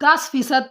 10%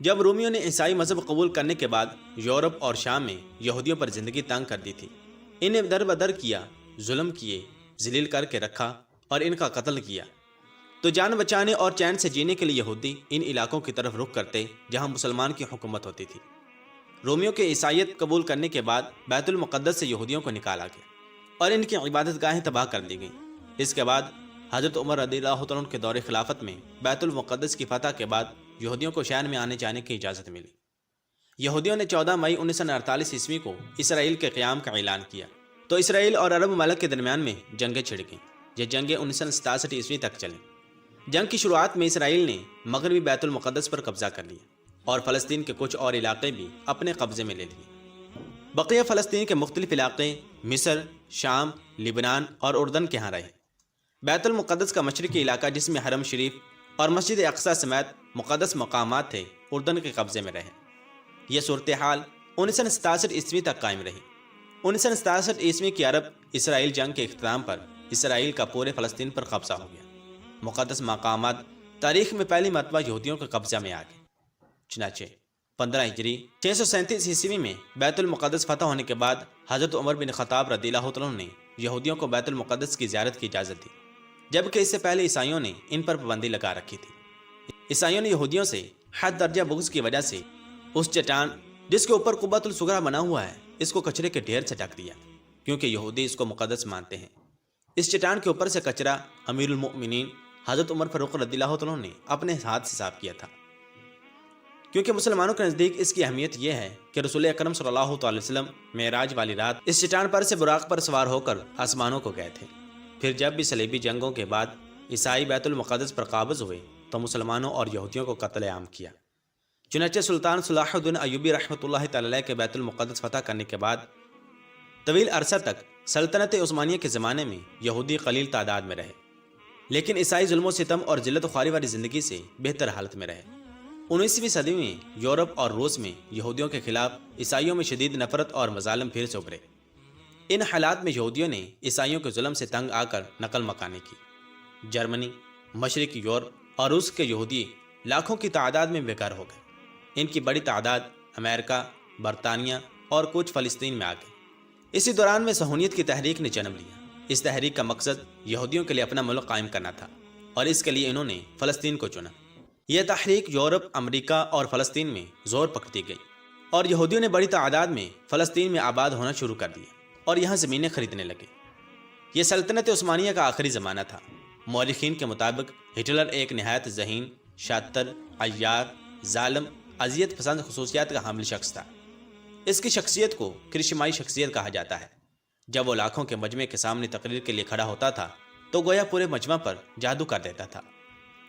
جب رومیوں نے عیسائی مذہب قبول کرنے کے بعد یورپ اور شام میں یہودیوں پر زندگی تنگ کر دی تھی، انہیں در بدر کیا، ظلم کیے، ذلیل کر کے رکھا اور ان کا قتل کیا، تو جان بچانے اور چین سے جینے کے لیے یہودی ان علاقوں کی طرف رخ کرتے جہاں مسلمان کی حکومت ہوتی تھی۔ رومیوں کے عیسائیت قبول کرنے کے بعد بیت المقدس سے یہودیوں کو نکالا گیا اور ان کی عبادت گاہیں تباہ کر دی گئیں۔ اس کے بعد حضرت عمر رضی اللہ عنہ کے دور خلافت میں بیت المقدس کی فتح کے بعد یہودیوں کو شہر میں آنے جانے کی اجازت ملی۔ یہودیوں نے 14 مئی 1948 عیسوی کو اسرائیل کے قیام کا اعلان کیا، تو اسرائیل اور عرب ممالک کے درمیان میں جنگیں چھڑ گئیں۔ یہ جنگیں 1967 عیسوی تک چلیں۔ جنگ کی شروعات میں اسرائیل نے مغربی بیت المقدس پر قبضہ کر لیا اور فلسطین کے کچھ اور علاقے بھی اپنے قبضے میں لے لیے۔ بقیہ فلسطین کے مختلف علاقے مصر، شام، لبنان اور اردن کے ہاں رہے۔ بیت المقدس کا مشرقی علاقہ جس میں حرم شریف اور مسجد اقصی سمیت مقدس مقامات تھے اردن کے قبضے میں رہے۔ یہ صورتحال 1967 عیسوی تک قائم رہی۔ 1967 عیسوی کی عرب اسرائیل جنگ کے اختتام پر اسرائیل کا پورے فلسطین پر قبضہ ہو گیا۔ مقدس مقامات تاریخ میں پہلی مرتبہ یہودیوں کے قبضہ میں آ گئے۔ چنانچہ 15 ہجری 637 عیسوی میں بیت المقدس فتح ہونے کے بعد حضرت عمر بن خطاب رضی اللہ عنہ نے یہودیوں کو بیت المقدس کی زیارت کی اجازت دی، جبکہ اس سے پہلے عیسائیوں نے ان پر پابندی لگا رکھی تھی۔ عیسائیوں نے یہودیوں سے حد درجہ بغض کی وجہ سے اس چٹان جس کے اوپر قبۃ الصغریٰ بنا ہوا ہے اس کو کچرے کے ڈھیر سے ڈھک دیا، کیونکہ یہودی اس کو مقدس مانتے ہیں۔ اس چٹان کے اوپر سے کچرا امیر المؤمنین حضرت عمر فاروق رضی اللہ عنہ نے اپنے ہاتھ سے صاف کیا تھا، کیونکہ مسلمانوں کے نزدیک اس کی اہمیت یہ ہے کہ رسول اکرم صلی اللہ علیہ وسلم معراج والی رات اس چٹان پر سے براق پر سوار ہو کر آسمانوں کو گئے تھے۔ پھر جب بھی صلیبی جنگوں کے بعد عیسائی بیت المقدس پر قابض ہوئے تو مسلمانوں اور یہودیوں کو قتل عام کیا۔ چنانچہ سلطان صلاح الدین ایوبی رحمۃ اللہ تعالی علیہ کے بیت المقدس فتح کرنے کے بعد طویل عرصہ تک سلطنت عثمانیہ کے زمانے میں یہودی قلیل تعداد میں رہے، لیکن عیسائی ظلم و ستم اور ذلت و خواری والی زندگی سے بہتر حالت میں رہے۔ 19ویں صدی میں یورپ اور روس میں یہودیوں کے خلاف عیسائیوں میں شدید نفرت اور مظالم پھر سے ابھرے۔ ان حالات میں یہودیوں نے عیسائیوں کے ظلم سے تنگ آ کر نقل مکانی کی۔ جرمنی، مشرقی یورپ اور روس کے یہودی لاکھوں کی تعداد میں بے گھر ہو گئے۔ ان کی بڑی تعداد امریکہ، برطانیہ اور کچھ فلسطین میں آ گئی۔ اسی دوران میں صہیونیت کی تحریک نے جنم لیا۔ اس تحریک کا مقصد یہودیوں کے لیے اپنا ملک قائم کرنا تھا اور اس کے لیے انہوں نے فلسطین کو چنا۔ یہ تحریک یورپ، امریکہ اور فلسطین میں زور پکڑتی گئی اور یہودیوں نے بڑی تعداد میں فلسطین میں آباد ہونا شروع کر دیا اور یہاں زمینیں خریدنے لگے۔ یہ سلطنت عثمانیہ کا آخری زمانہ تھا۔ مورخین کے مطابق ہٹلر ایک نہایت ذہین، شاطر، عیار، ظالم، اذیت پسند خصوصیات کا حامل شخص تھا۔ اس کی شخصیت کو کرشمائی شخصیت کہا جاتا ہے۔ جب وہ لاکھوں کے مجمع کے سامنے تقریر کے لیے کھڑا ہوتا تھا تو گویا پورے مجمع پر جادو کر دیتا تھا۔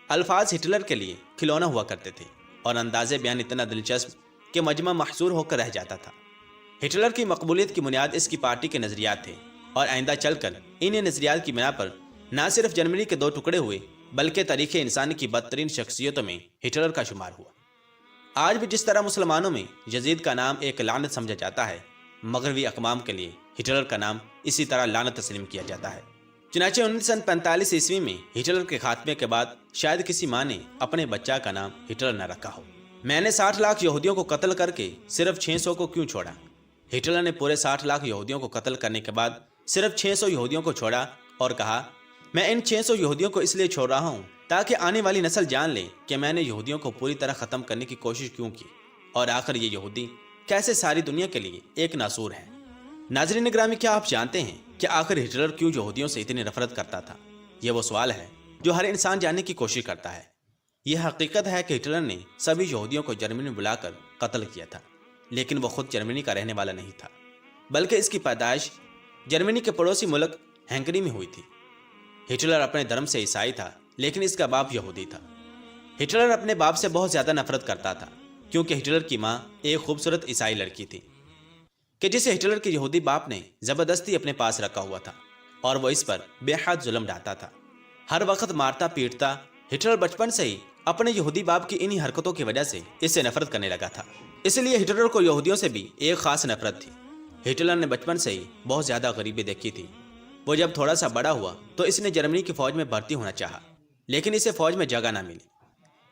الفاظ ہٹلر کے لیے کھلونا ہوا کرتے تھے اور انداز بیان اتنا دلچسپ کہ مجمع محصور ہو کر رہ جاتا تھا۔ ہٹلر کی مقبولیت کی بنیاد اس کی پارٹی کے نظریات تھے اور آئندہ چل کر انہیں نظریات کی بنا پر نہ صرف جرمنی کے 2 ٹکڑے ہوئے بلکہ تاریخ انسانی کی بدترین شخصیتوں میں ہٹلر کا شمار ہوا۔ آج بھی جس طرح مسلمانوں میں یزید کا نام ایک لعنت سمجھا جاتا ہے، مغربی اقوام کے لیے ہٹلر کا نام اسی طرح لعنت تسلیم کیا جاتا ہے۔ چنانچہ 1945 عیسوی میں ہٹلر کے خاتمے کے بعد شاید کسی ماں نے اپنے بچہ کا نام ہٹلر نہ رکھا ہو۔ میں نے 60 لاکھ یہودیوں کو قتل کر کے صرف 600 کو کیوں چھوڑا؟ ہٹلر نے پورے 60 لاکھ یہودیوں کو قتل کرنے کے بعد صرف 600 یہودیوں کو چھوڑا اور کہا، میں ان 600 یہودیوں کو اس لیے چھوڑ رہا ہوں تاکہ آنے والی نسل جان لے کہ میں نے یہودیوں کو پوری طرح ختم کرنے کی کوشش کیوں کی اور آخر یہ یہودی کیسے ساری دنیا کے لیے ایک ناسور ہے۔ ناظرین گرامی، کیا آپ جانتے ہیں کہ آخر ہٹلر کیوں یہودیوں سے اتنی نفرت کرتا تھا؟ یہ وہ سوال ہے جو ہر انسان جاننے کی کوشش کرتا ہے۔ یہ حقیقت ہے کہ ہٹلر نے سبھی یہودیوں کو جرمنی میں بلا کر قتل کیا تھا، لیکن وہ خود جرمنی کا رہنے والا نہیں تھا، بلکہ اس کی پیدائش جرمنی کے پڑوسی ملک ہنگری میں ہوئی تھی۔ ہٹلر اپنے دھرم سے عیسائی تھا، لیکن اس کا باپ یہودی تھا۔ ہٹلر اپنے باپ سے بہت زیادہ نفرت کرتا تھا، کیونکہ ہٹلر کی ماں ایک خوبصورت عیسائی لڑکی تھی کہ جسے ہٹلر کے یہودی باپ نے زبردستی اپنے پاس رکھا ہوا تھا اور وہ اس پر بے حد ظلم ڈھاتا تھا، ہر وقت مارتا پیٹتا۔ ہٹلر بچپن سے ہی اپنے یہودی باپ کی انہی حرکتوں کی وجہ سے اس سے نفرت کرنے لگا تھا، اس لیے ہٹلر کو یہودیوں سے بھی ایک خاص نفرت تھی۔ ہٹلر نے بچپن سے ہی بہت زیادہ غریبی دیکھی تھی۔ وہ جب تھوڑا سا بڑا ہوا تو اس نے جرمنی کی فوج میں بھرتی ہونا چاہا، لیکن اسے فوج میں جگہ نہ ملی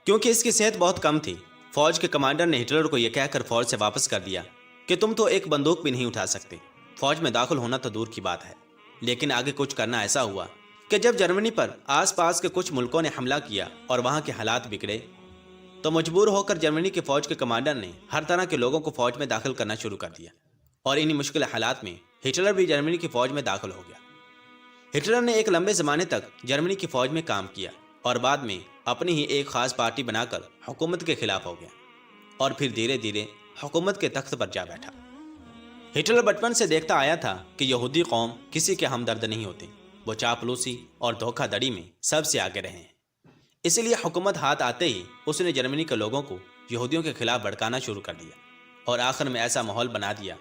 کیونکہ اس کی صحت بہت کم تھی۔ فوج کے کمانڈر نے ہٹلر کو یہ کہہ کر فوج سے واپس کر دیا کہ تم تو ایک بندوق بھی نہیں اٹھا سکتے، فوج میں داخل ہونا تو دور کی بات ہے۔ لیکن آگے کچھ کرنا ایسا ہوا کہ جب جرمنی پر آس پاس کے کچھ ملکوں نے حملہ کیا اور وہاں کے حالات بگڑے تو مجبور ہو کر جرمنی کے فوج کے کمانڈر نے ہر طرح کے لوگوں کو فوج میں داخل کرنا شروع کر دیا، اور انہی مشکل حالات میں ہٹلر بھی جرمنی کی فوج میں داخل ہو گیا۔ ہٹلر نے ایک لمبے زمانے تک جرمنی کی فوج میں کام کیا اور بعد میں اپنی ہی ایک خاص پارٹی بنا کر حکومت کے خلاف ہو گیا، اور پھر دھیرے دھیرے حکومت کے تخت پر جا بیٹھا۔ ہٹلر بچپن سے دیکھتا آیا تھا کہ یہودی قوم کسی کے ہمدرد نہیں ہوتے، وہ چاپلوسی اور دھوکہ دڑی میں سب سے آگے رہے ہیں۔ اسی لیے حکومت ہاتھ آتے ہی اس نے جرمنی کے لوگوں کو یہودیوں کے خلاف بھڑکانا شروع کر دیا، اور آخر میں ایسا ماحول بنا دیا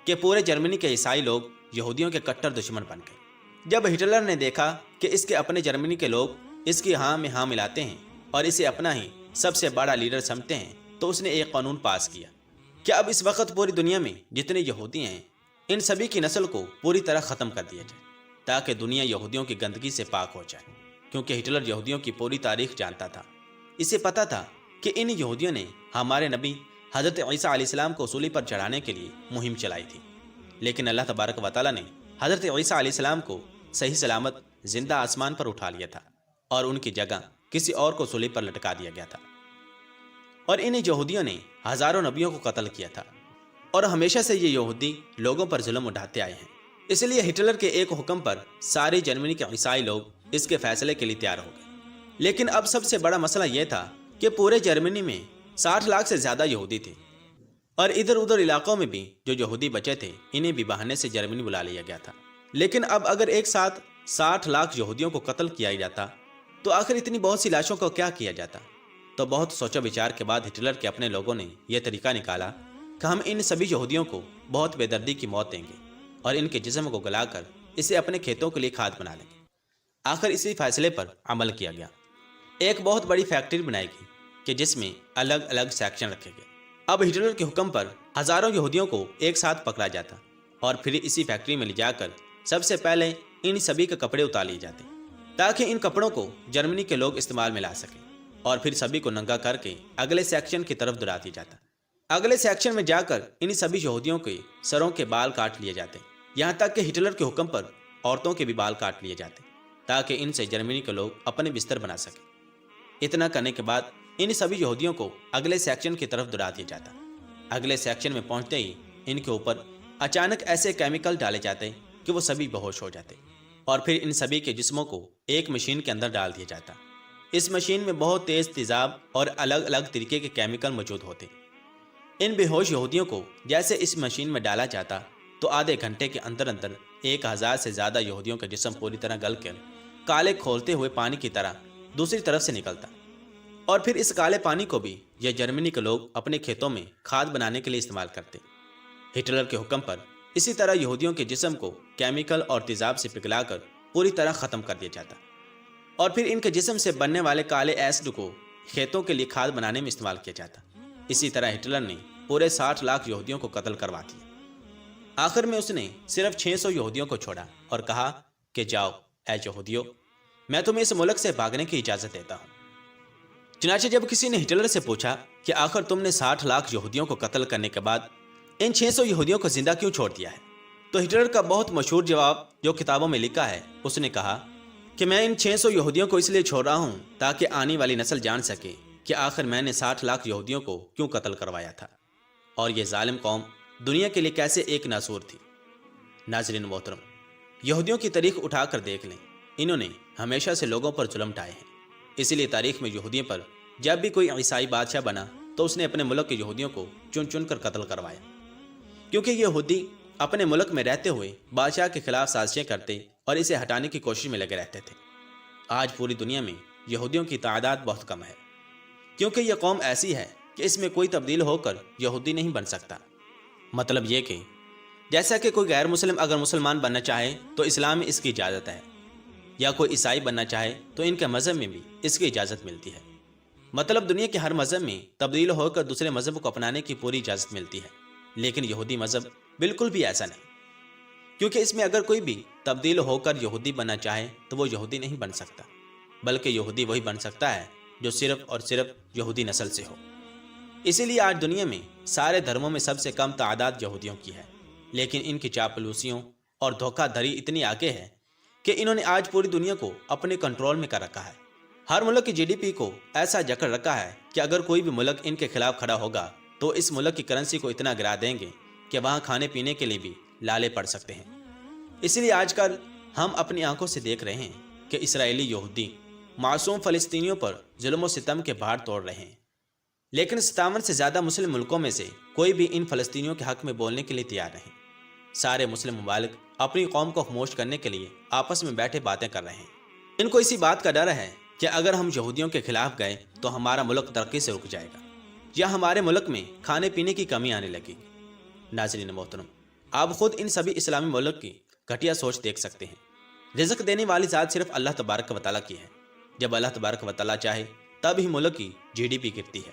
کہ پورے جرمنی کے عیسائی لوگ یہودیوں کے کٹر دشمن بن گئے۔ جب ہٹلر نے دیکھا کہ اس کے اپنے جرمنی کے لوگ اس کی ہاں میں ہاں ملاتے ہیں اور اسے اپنا ہی سب سے بڑا لیڈر سمجھتے ہیں، تو اس نے ایک قانون پاس کیا کہ اب اس وقت پوری دنیا میں جتنے یہودی ہیں ان سبھی کی نسل کو پوری طرح ختم کر دیا جائے، تاکہ دنیا یہودیوں کی گندگی سے پاک ہو جائے۔ کیونکہ ہٹلر یہودیوں کی پوری تاریخ جانتا تھا، اسے پتا تھا کہ ان یہودیوں نے ہمارے نبی حضرت عیسیٰ علیہ السلام کو سولی پر چڑھانے کے لیے مہم چلائی تھی، لیکن اللہ تبارک و تعالیٰ نے حضرت عیسیٰ علیہ السلام کو صحیح سلامت زندہ آسمان پر اٹھا لیا تھا، اور ان کی جگہ کسی اور کو سولی پر لٹکا دیا گیا تھا۔ اور ان یہودیوں نے ہزاروں نبیوں کو قتل کیا تھا، اور ہمیشہ سے یہ یہودی لوگوں پر ظلم اٹھاتے آئے ہیں۔ اس لیے ہٹلر کے ایک حکم پر ساری جرمنی کے عیسائی لوگ اس کے فیصلے کے لیے تیار ہو گئے۔ لیکن اب سب سے بڑا مسئلہ یہ تھا کہ پورے جرمنی میں 60 لاکھ سے زیادہ یہودی تھے، اور ادھر ادھر علاقوں میں بھی جو یہودی بچے تھے انہیں بھی بہانے سے جرمنی بلا لیا گیا تھا۔ لیکن اب اگر ایک ساتھ 60 لاکھ یہودیوں کو قتل کیا جاتا تو آخر اتنی بہت سی لاشوں کو کیا کیا جاتا؟ تو بہت سوچا بچار کے بعد ہٹلر کے اپنے لوگوں نے یہ طریقہ نکالا کہ ہم ان سبھی یہودیوں کو بہت بے دردی کی موت دیں گے اور ان کے جسم کو گلا کر اسے اپنے کھیتوں کے لیے کھاد بنا لیں گے۔ آخر اسی فیصلے پر عمل کیا گیا۔ ایک بہت بڑی فیکٹری بنائی گئی کہ جس میں الگ الگ سیکشن رکھے گئے۔ اب ہٹلر کے حکم پر ہزاروں یہودیوں کو ایک ساتھ پکڑا جاتا، اور پھر اسی فیکٹری میں لے جا کر سب سے پہلے ان سبھی کے کپڑے اتار لیے جاتے تاکہ ان کپڑوں کو جرمنی کے لوگ استعمال میں لا سکیں، اور پھر سبھی کو ننگا کر کے اگلے سیکشن کی طرف دوڑا دیا جاتا۔ اگلے سیکشن میں جا کر ان سبھی یہودیوں کے سروں کے بال کاٹ لیے جاتے، یہاں تک کہ ہٹلر کے حکم پر عورتوں کے بھی بال کاٹ لیے جاتے تاکہ ان سے جرمنی کے لوگ اپنے بستر بنا سکیں۔ اتنا کرنے کے بعد ان سبھی یہودیوں کو اگلے سیکشن کی طرف دوڑا دیا جاتا۔ اگلے سیکشن میں پہنچتے ہی ان کے اوپر اچانک ایسے کیمیکل ڈالے جاتے کہ وہ سبھی بہوش ہو جاتے، اور پھر ان سبھی کے جسموں کو ایک مشین کے اندر ڈال دیا جاتا۔ اس مشین میں بہت تیز تیزاب اور الگ الگ طریقے کے کیمیکل موجود ہوتے۔ ان بے ہوش یہودیوں کو جیسے اس مشین میں ڈالا جاتا تو آدھے گھنٹے کے اندر 1000 سے زیادہ یہودیوں کا جسم پوری طرح گل کر کالے کھولتے ہوئے پانی کی طرح دوسری طرف سے نکلتا، اور پھر اس کالے پانی کو بھی یہ جرمنی کے لوگ اپنے کھیتوں میں کھاد بنانے کے لیے استعمال کرتے۔ ہٹلر کے حکم پر اسی طرح یہودیوں کے جسم کو کیمیکل اور تیزاب سے پگھلا کر پوری طرح ختم کر دیا جاتا، اور پھر ان کے جسم سے بننے والے کالے ایسڈ کو کھیتوں کے لیے کھاد بنانے میں استعمال کیا جاتا۔ اسی طرح ہٹلر نے پورے 60 لاکھ یہودیوں کو قتل کروا دیا۔ آخر میں اس نے صرف 600 یہودیوں کو چھوڑا اور کہا کہ جاؤ اے یہودیوں، میں تمہیں اس ملک سے بھاگنے کی اجازت دیتا ہوں۔ چنانچہ جب کسی نے ہٹلر سے پوچھا کہ آخر تم نے 60 لاکھ یہودیوں کو قتل کرنے کے بعد ان 600 یہودیوں کو زندہ کیوں چھوڑ دیا ہے، تو ہٹلر کا بہت مشہور جواب جو کتابوں میں لکھا ہے، اس نے کہا کہ میں ان 600 یہودیوں کو اس لیے چھوڑ رہا ہوں تاکہ آنے والی نسل جان سکے کہ آخر میں نے 60 لاکھ یہودیوں کو کیوں قتل کروایا تھا، اور یہ ظالم قوم دنیا کے لیے کیسے ایک ناسور تھی۔ ناظرین محترم، یہودیوں کی تاریخ اٹھا کر دیکھ لیں، انہوں نے ہمیشہ سے لوگوں پر ظلم ڈھائے ہیں۔ اسی لیے تاریخ میں یہودیوں پر جب بھی کوئی عیسائی بادشاہ بنا تو اس نے اپنے ملک کے یہودیوں کو چن چن کر قتل کروایا، کیونکہ یہ یہودی اپنے ملک میں رہتے ہوئے بادشاہ کے خلاف سازشیں کرتے اور اسے ہٹانے کی کوشش میں لگے رہتے تھے۔ آج پوری دنیا میں یہودیوں کی تعداد بہت کم ہے، کیونکہ یہ قوم ایسی ہے کہ اس میں کوئی تبدیل ہو کر یہودی نہیں بن سکتا۔ مطلب یہ کہ جیسا کہ کوئی غیر مسلم اگر مسلمان بننا چاہے تو اسلام میں اس کی اجازت ہے، یا کوئی عیسائی بننا چاہے تو ان کے مذہب میں بھی اس کی اجازت ملتی ہے۔ مطلب دنیا کے ہر مذہب میں تبدیل ہو کر دوسرے مذہب کو اپنانے کی پوری اجازت ملتی ہے، لیکن یہودی مذہب بالکل بھی ایسا نہیں، کیونکہ اس میں اگر کوئی بھی تبدیل ہو کر یہودی بننا چاہے تو وہ یہودی نہیں بن سکتا، بلکہ یہودی وہی بن سکتا ہے جو صرف اور صرف یہودی نسل سے ہو۔ اسی لیے آج دنیا میں سارے دھرموں میں سب سے کم تعداد یہودیوں کی ہے، لیکن ان کی چاپلوسیوں اور دھوکہ دھڑی اتنی آگے ہے کہ انہوں نے آج پوری دنیا کو اپنے کنٹرول میں کر رکھا ہے۔ ہر ملک کی جی ڈی پی کو ایسا جکڑ رکھا ہے کہ اگر کوئی بھی ملک ان کے خلاف کھڑا ہوگا تو اس ملک کی کرنسی کو اتنا گرا دیں گے کہ وہاں کھانے پینے کے لیے بھی لالے پڑ سکتے ہیں۔ اسی لیے آج کل ہم اپنی آنکھوں سے دیکھ رہے ہیں کہ اسرائیلی یہودی معصوم فلسطینیوں پر ظلم و ستم کے پہاڑ توڑ رہے ہیں، لیکن 57 سے زیادہ مسلم ملکوں میں سے کوئی بھی ان فلسطینیوں کے حق میں بولنے کے لیے تیار نہیں۔ سارے مسلم ممالک اپنی قوم کو خاموش کرنے کے لیے آپس میں بیٹھے باتیں کر رہے ہیں۔ ان کو اسی بات کا ڈر ہے کہ اگر ہم یہودیوں کے خلاف گئے تو ہمارا ملک ترقی سے رک جائے گا یا ہمارے ملک میں کھانے پینے کی کمی آنے لگے گی۔ ناظرین محترم، آپ خود ان سبھی اسلامی ملک کی گھٹیا سوچ دیکھ سکتے ہیں۔ رزق دینے والی ذات صرف اللہ تبارک و تعالیٰ کی ہے۔ جب اللہ تبارک و تعالیٰ چاہے تب ہی ملک کی جی ڈی پی گرتی ہے۔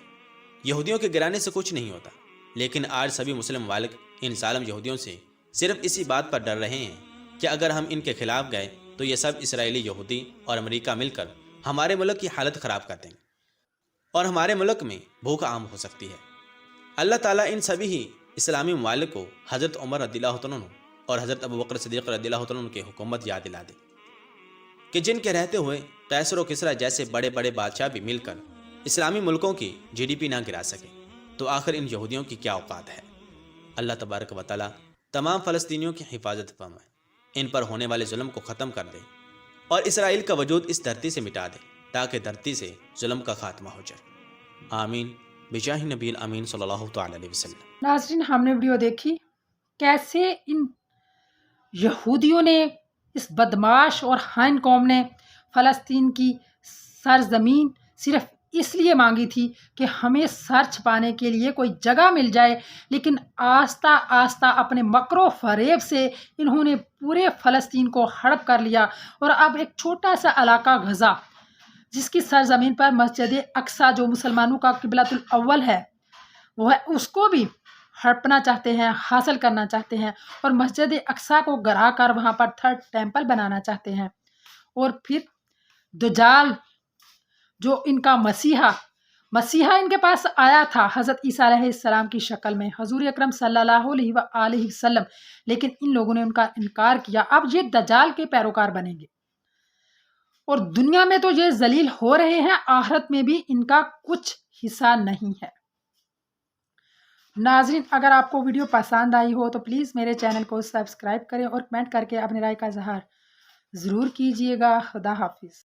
یہودیوں کے گرانے سے کچھ نہیں ہوتا، لیکن آج سبھی مسلم ممالک ان ظالم یہودیوں سے صرف اسی بات پر ڈر رہے ہیں کہ اگر ہم ان کے خلاف گئے تو یہ سب اسرائیلی یہودی اور امریکہ مل کر ہمارے ملک کی حالت خراب کر دیں گے اور ہمارے ملک میں بھوک عام ہو سکتی ہے۔ اللہ تعالیٰ ان سبھی ہی اسلامی ممالک کو حضرت عمر رضی اللہ عنہ اور حضرت ابوبکر صدیق رضی اللہ عنہ کی حکومت یاد دلا دے کہ جن کے رہتے ہوئے قیصر و کسریٰ جیسے بڑے بڑے بادشاہ بھی مل کر اسلامی ملکوں کی جی ڈی پی نہ گرا سکے تو آخر ان یہودیوں کی کیا اوقات ہے۔ اللہ تبارک و تعالیٰ تمام فلسطینیوں کی حفاظت فرمائے، ان پر ہونے والے ظلم کو ختم کر دے اور اسرائیل کا وجود اس دھرتی سے مٹا دے تاکہ دھرتی سے ظلم کا خاتمہ ہو جائے۔ آمین بجاہ نبی الامین صلی اللہ تعالی علیہ وسلم۔ ناظرین، ہم نے ویڈیو دیکھی کیسے ان یہودیوں نے، اس بدماش اور خائن قوم نے فلسطین کی سرزمین صرف اس لیے مانگی تھی کہ ہمیں سر چھپانے کے لیے کوئی جگہ مل جائے، لیکن آہستہ آہستہ اپنے مکر و فریب سے انہوں نے پورے فلسطین کو ہڑپ کر لیا، اور اب ایک چھوٹا سا علاقہ غزہ جس کی سرزمین پر مسجد اقصیٰ جو مسلمانوں کا قبلۃ الاول ہے وہ ہے، اس کو بھی ہڑپنا چاہتے ہیں، حاصل کرنا چاہتے ہیں، اور مسجد اقصیٰ کو گرا کر وہاں پر تھرڈ ٹیمپل بنانا چاہتے ہیں۔ اور پھر دجال جو ان کا مسیحا ان کے پاس آیا تھا حضرت عیسیٰ علیہ السلام کی شکل میں، حضور اکرم صلی اللہ علیہ وآلہ وسلم، لیکن ان لوگوں نے ان کا انکار کیا۔ اب یہ دجال کے پیروکار بنیں گے اور دنیا میں تو یہ ذلیل ہو رہے ہیں، آخرت میں بھی ان کا کچھ حصہ نہیں ہے۔ ناظرین، اگر آپ کو ویڈیو پسند آئی ہو تو پلیز میرے چینل کو سبسکرائب کریں اور کمنٹ کر کے اپنی رائے کا اظہار ضرور کیجیے گا۔ خدا حافظ۔